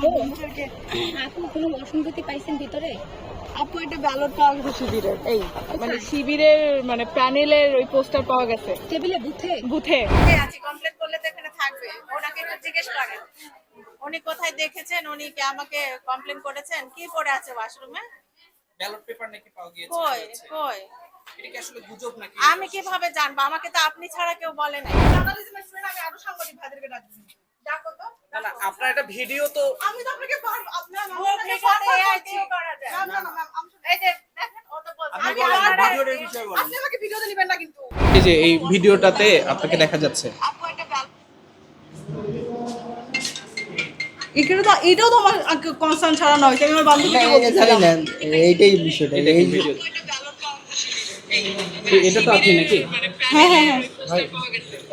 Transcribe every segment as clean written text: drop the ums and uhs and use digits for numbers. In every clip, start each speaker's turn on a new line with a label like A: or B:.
A: আপনি কোনো অসঙ্গতি পাইছেন ভিতরে?
B: আপু এটা ব্যালট পাওয়া গেছে শিবিরের, এই মানে শিবিরের মানে প্যানেলের ওই পোস্টার পাওয়া গেছে
A: টেবিলে বুথে
B: বুথে।
C: আছি কমপ্লেন করলে তো এখানে থাকবে, ওনাকে একটু জিজ্ঞেস করেন উনি কোথায় দেখেছেন, উনি কি আমাকে কমপ্লেন করেছেন কি পড়ে আছে ওয়াশরুমে।
D: ব্যালট পেপার নাকি পাওয়া গিয়েছে
C: কই
D: বলেছে।
C: কই
D: এটা কি আসলে গুজব নাকি?
C: আমি কিভাবে জানবো? আমাকে তো আপনি ছাড়া কেউ বলে নাই। জার্নালিজমের স্টুডেন্ট, আমি আরো সাংবাদিক ভাইদেরকে ডাকছি, ডাকো তো।
D: না না, আপনার একটা ভিডিও তো
C: আমি তো আপনাকে আপনার আমাকে এআইটিও করা যায় না। না ম্যাম, এই যে দেখেন ও তো বলছে আমি ভিডিওর বিষয় বলি, আপনি আমাকে ভিডিওতে নেবেন না কিন্তু।
D: এই যে এই ভিডিওটাতে আপনাকে দেখা যাচ্ছে।
C: আপু একটা ব্যালট
B: এখানে তো এটাও তো আমার কনসার্ন ছাড়া নয়, আমি আমার বান্ধবীকে
E: জানি
B: বলছিলাম।
E: না এইটাই বিষয়টা। এই
D: ভিডিও এটা তো আপনি নাকি?
B: হ্যাঁ হ্যাঁ হ্যাঁ,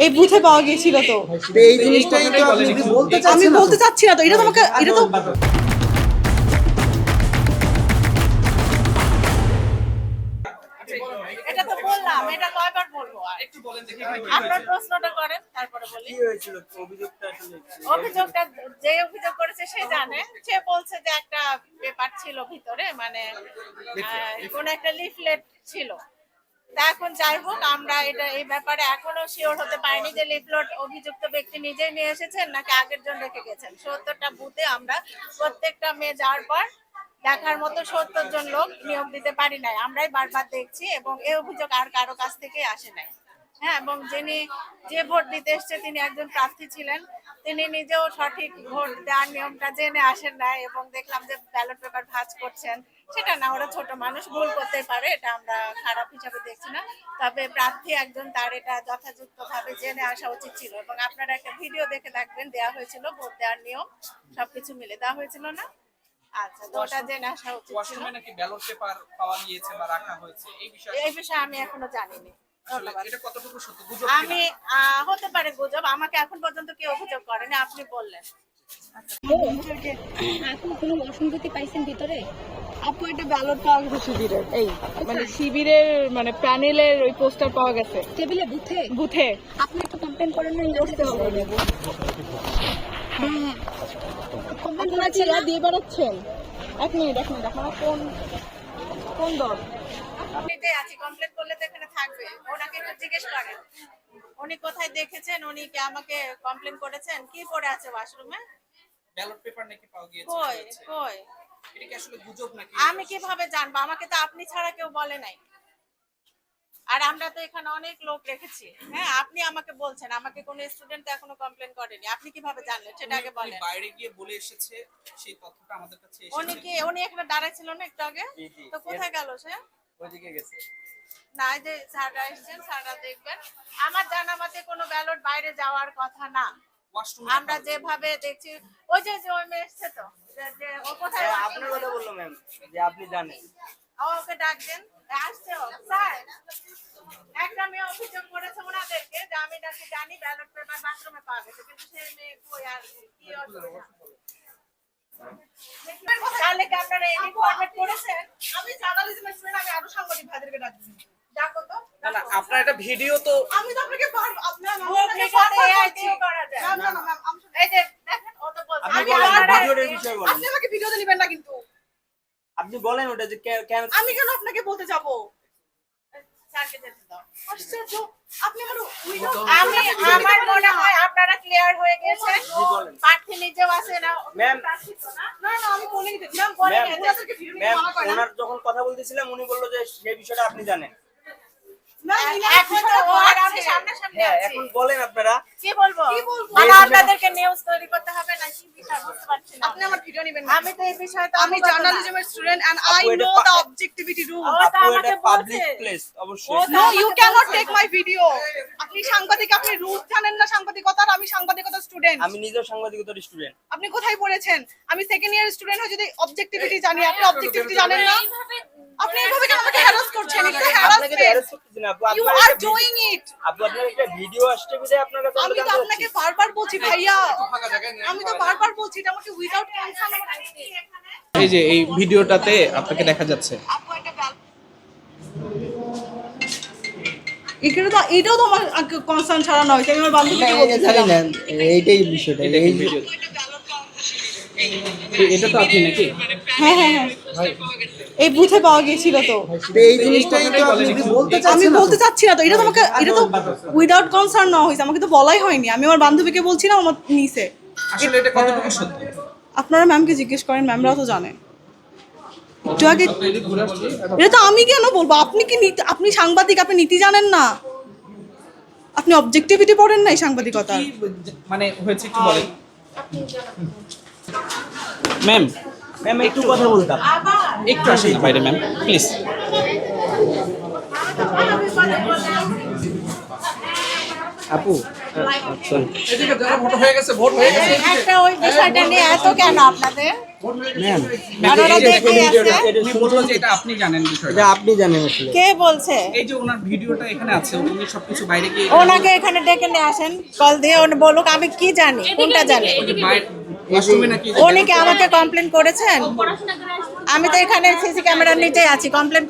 B: এই বুথে পাওয়া গিয়েছিল তো।
E: এই জিনিসটাই তো আপনি বলতে
B: আমি
E: চাচ্ছেন না
B: বলতে
E: তো।
B: চাচ্ছি না তো, এটা তো আমাকে এটা তো
C: এটা তো বললাম, এটা কয়বার বলবো আর?
D: একটু বলেন দেখি।
C: আপনার প্রশ্নটা করেন তারপরে বলি।
E: কি হয়েছিল অভিযোগটা আসলে?
C: অভিযোগটা যে অভিযোগ করেছে সে জানে, সে বলছে যে একটা পেপার ছিল ভিতরে, মানে কোন একটা লিফলেট ছিল। তা এখন যাই হোক, আমরা এটা এই ব্যাপারে এখনো শিওর হতে পারিনি যে লিফলেট অভিযুক্ত ব্যক্তি নিজেই নিয়ে এসেছেন নাকি আগের জন রেখে গেছেন। ৭০টা বুথে আমরা প্রত্যেকটা মেয়ে যাওয়ার পর দেখার মতো ৭০ জন লোক নিয়োগ দিতে পারি নাই, আমরাই বারবার দেখছি এবং এই অভিযোগ আর কারো কাছ থেকে আসে নাই। হ্যাঁ, এবং যিনি যে ভোট দিতে এসছে তিনি একজন প্রার্থী ছিলেন, তিনি নিজেও সঠিক ভোট দেওয়ার নিয়মটা জেনে আসেন না এবং দেখলাম যে ব্যালট পেপার ভাঁজ করছেন। সেটা না, ওরা ছোট মানুষ, ভুল করতেই পারে, এটা আমরা খারাপ হিসাবে দেখছি না। তবে প্রার্থী একজন, তার এটা যথাযথভাবে জেনে আসা উচিত ছিল এবং আপনারা একটা ভিডিও দেখে থাকবেন, দেওয়া হয়েছিল ভোট দেওয়ার নিয়ম সবকিছু মিলে দেওয়া হয়েছিল না? আচ্ছা, তো ওটা জেনে আসা উচিত ছিল।
D: ওয়াশরুমে নাকি ব্যালট পেপার পাওয়া গিয়েছে বা রাখা হয়েছে, এই বিষয়ে
C: এই বিষয়ে আমি এখনো জানিনি।
D: আসলে
C: ধন্যবাদ।
D: এটা কতটুকু সত্য, গুজব
C: আমি হতে পারে গুজব, আমাকে এখন পর্যন্ত কেউ অভিযোগ করেনি, আপনি বললেন।
A: আপনি কোনো অসঙ্গতি পাইছেন ভিতরে?
B: আপু এটা ব্যালট পাওয়া গেছে শিবিরের, এই মানে শিবিরের মানে প্যানেলের ওই পোস্টার পাওয়া গেছে
A: টেবিলে বুথে
B: বুথে।
A: আপনি একটু কমপ্লেন করেন না?
B: করতে হবে
A: হ্যাঁ, কমপ্লেন
B: আপনারা কি এরা দিয়ে বেড়াচ্ছেন? এক মিনিট আপনারা কোন কোন দল?
C: আপনি যে আছি কমপ্লেন করলে তো এখানে থাকবে, ওনাকে একটু জিজ্ঞেস করেন উনি কোথায় দেখেছেন, উনি কি আমাকে কমপ্লেন করেছেন কি পড়ে আছে ওয়াশরুমে।
D: ব্যালট পেপার নাকি পাওয়া গিয়েছে
C: কই
D: বলেছে।
C: কই
D: এটা কি আসলে গুজব নাকি?
C: আমি কিভাবে জানবো? আমাকে তো আপনি ছাড়া কেউ বলে নাই। আর আমরা তো এখানে অনেক লোক রেখেছি। হ্যাঁ, আপনি আমাকে বলছেন, আমাকে কোনো স্টুডেন্ট এখনো কমপ্লেন করেনি, আপনি কিভাবে জানলেন সেটা আগে
D: উনি
C: বলেন।
D: বাইরে গিয়ে বলে এসেছে, সেই তথ্যটা আমাদের কাছে
C: উনি
D: এসেছে।
C: কি উনি এখানে দাঁড়ায় ছিল না একটু আগে? তো কোথায় গেল সে?
E: ওইদিকে গেছে।
C: না, এই যে স্যাররা এসেছেন, স্যাররা দেখবেন। আমার জানা মতে কোনো ব্যালট বাইরে যাওয়ার কথা না।
D: ওয়াশরুমে
C: আমরা যেভাবে দেখছি, ওই যে ওই মেয়ে এসছে তো, যে ও কোথায়
E: হ্যাঁ, আপনার কথা বললো ম্যাম যে আপনি জানেন।
C: ওকে ডাক দেন, আসছে ও। স্যার, একটা মেয়ে অভিযোগ করেছে ওনাদেরকে যে আমি নাকি জানি ব্যালট পেপার বাথরুমে পাওয়া গেছে, কিন্তু সেই মেয়ে কই আর কি অসুবিধা? তাহলে কি আপনারা এডিট ফরম্যাট করেছেন? আমি জার্নালিজমের স্টুডেন্ট, আমি আরো সাংবাদিক ভাইদেরকে ডাকছি, ডাকো তো।
D: না না, আপনার একটা ভিডিও তো
C: আমি তো আপনাকে আপনার ভিডিওতে এআইটিও করা যায় না। না ম্যাম, এই যে দেখেন ও তো বলছে
E: আপনি
C: আমি
E: বলেন,
C: আপনারা
E: ভিডিওর বিষয় বলেন।
B: আপনি আমাকে ভিডিওতে নেবেন না কিন্তু।
E: আপনি বলেন ওটা যে কেন।
B: আমি কেন আপনাকে বলতে যাব?
C: স্যারকে যেতে দাও।
B: আশ্চর্য, আপনি আমার
C: আমি আমার মনে হয় আপনারা ক্লিয়ার হয়ে গেছেন।
E: বলেন।
C: প্রার্থী নিজেও আছে না?
E: ম্যাম।
C: প্রার্থী তো না?
B: না না, আমি বলে দিতে
C: ম্যাম বলে
E: ম্যাম,
C: গেছে।
B: ওনাদেরকে ভিডিও নিতে
E: ম্যাম
B: মানা করে না।
E: ওনার যখন কথা বলতেছিলাম উনি বললো যে সেই বিষয়টা আপনি জানেন।
C: এখন তো ও আর আমি সামনাসামনি
E: হ্যাঁ,
C: আছি।
E: এখন বলেন আপনারা।
C: কি বলবো?
B: কি বলবো?
C: মানে আপনাদেরকে নিউজ তৈরি করতে হবে না কি বিষয় বুঝতে পারছি না।
B: আপনি আমার ভিডিও নেবেন না।
C: আমি তো এই বিষয়ে তো
B: আমি জার্নালিজমের স্টুডেন্ট and I
E: আপু, এটা
B: know the objectivity rule.
C: ও তো
E: আপু এটা
C: আমাকে
E: পাবলিক
C: বলছে।
E: প্লেস
C: ও
E: অবশ্যই।
C: তো
B: No, you
C: আমাকে
B: cannot
C: বলছে।
B: take my video. আপনি সাংবাদিক, আপনি রুলস জানেন না সাংবাদিকতার, আমি সাংবাদিকতার স্টুডেন্ট।
E: আমি নিজেও সাংবাদিকতার স্টুডেন্ট।
B: আপনি কোথায় পড়েছেন? আমি সেকেন্ড ইয়ার স্টুডেন্ট হয়ে যদি অবজেক্টিভিটি জানি, আপনি অবজেক্টিভিটি জানেন না? আপনি এইভাবে কেন আমাকে হ্যারাস করছেন? এটা
E: আপনাকে তো
B: হ্যারাসমেন্ট।
E: হ্যারাস করতেছি না আপু।
B: You
E: আপনার
B: are
E: একটা
B: doing it.
E: আপু আপনার একটা ভিডিও আসছে বিধায় আপনার কাছে
B: আমি
E: আমরা
B: তো
E: জানতে
B: আপনাকে
E: চাচ্ছি।
B: বারবার বলছি ভাইয়া,
D: ফাঁকা জায়গায় নিয়ে
B: আমি তো বারবার বলছি এটা আমাকে উইদাউট কনসার্ন।
D: এই যে এই ভিডিওটাতে আপনাকে দেখা যাচ্ছে।
B: এখানে তো এটাও তো আমার কনসার্ন ছাড়া নয়, আমি আমার বান্ধবীকে
E: জানি
B: বলছিলাম।
E: না এইটাই বিষয়টা। এই
D: ভিডিও এটা তো আপনি নাকি?
B: হ্যাঁ হ্যাঁ হ্যাঁ এই বুথে পাওয়া গিয়েছিল তো।
F: এই জিনিসটাই তো আপনি বলতে
B: আমি
F: চাচ্ছেন
B: বলতে চাচ্ছি না তো, এটা তো আমাকে, এটা তো উইদাউট কনসার্ন নেওয়া হয়েছে, আমাকে তো বলাই হয়নি। আমি আমার বান্ধবীকে বলছিলাম, আমার নিছে।
D: আসলে এটা কতটুকু সত্যি?
B: আপনারা ম্যামকে জিজ্ঞেস করেন, ম্যামরাও তো জানে। একটু আগে এটা তো আমি কেন বলবো? আপনি কি আপনি সাংবাদিক, আপনি নীতি জানেন না? আপনি অবজেক্টিভিটি পড়েন নাই সাংবাদিকতা?
D: কি মানে হয়েছে একটু বলেন ম্যাম।
E: ম্যাম একটু কথা বলতাম।
D: একটু আসেন না বাইরে ম্যাম প্লিজ।
E: আপু
C: একটা ওই বিষয়টা নিয়ে এত কেন আপনাদের?
E: ম্যাম
C: আপনারা দেখে আছে?
D: উনি বললো যে এটা আপনি জানেন বিষয়টা।
E: এটা আপনি জানেন আসলে।
C: কে বলছে?
D: এই যে ওনার ভিডিওটা এখানে আছে, উনি সবকিছু বাইরে গিয়ে
C: ওনাকে এখানে ডেকে নিয়ে আসেন, কল দিয়ে উনি বলুক আমি কি জানি, কোনটা জানি।
D: ওয়াশরুমে নাকি
C: উনি কি আমাকে কমপ্লেন করেছেন? আমি তো এখানে সিসি ক্যামেরার নিচেই আছি, কমপ্লেন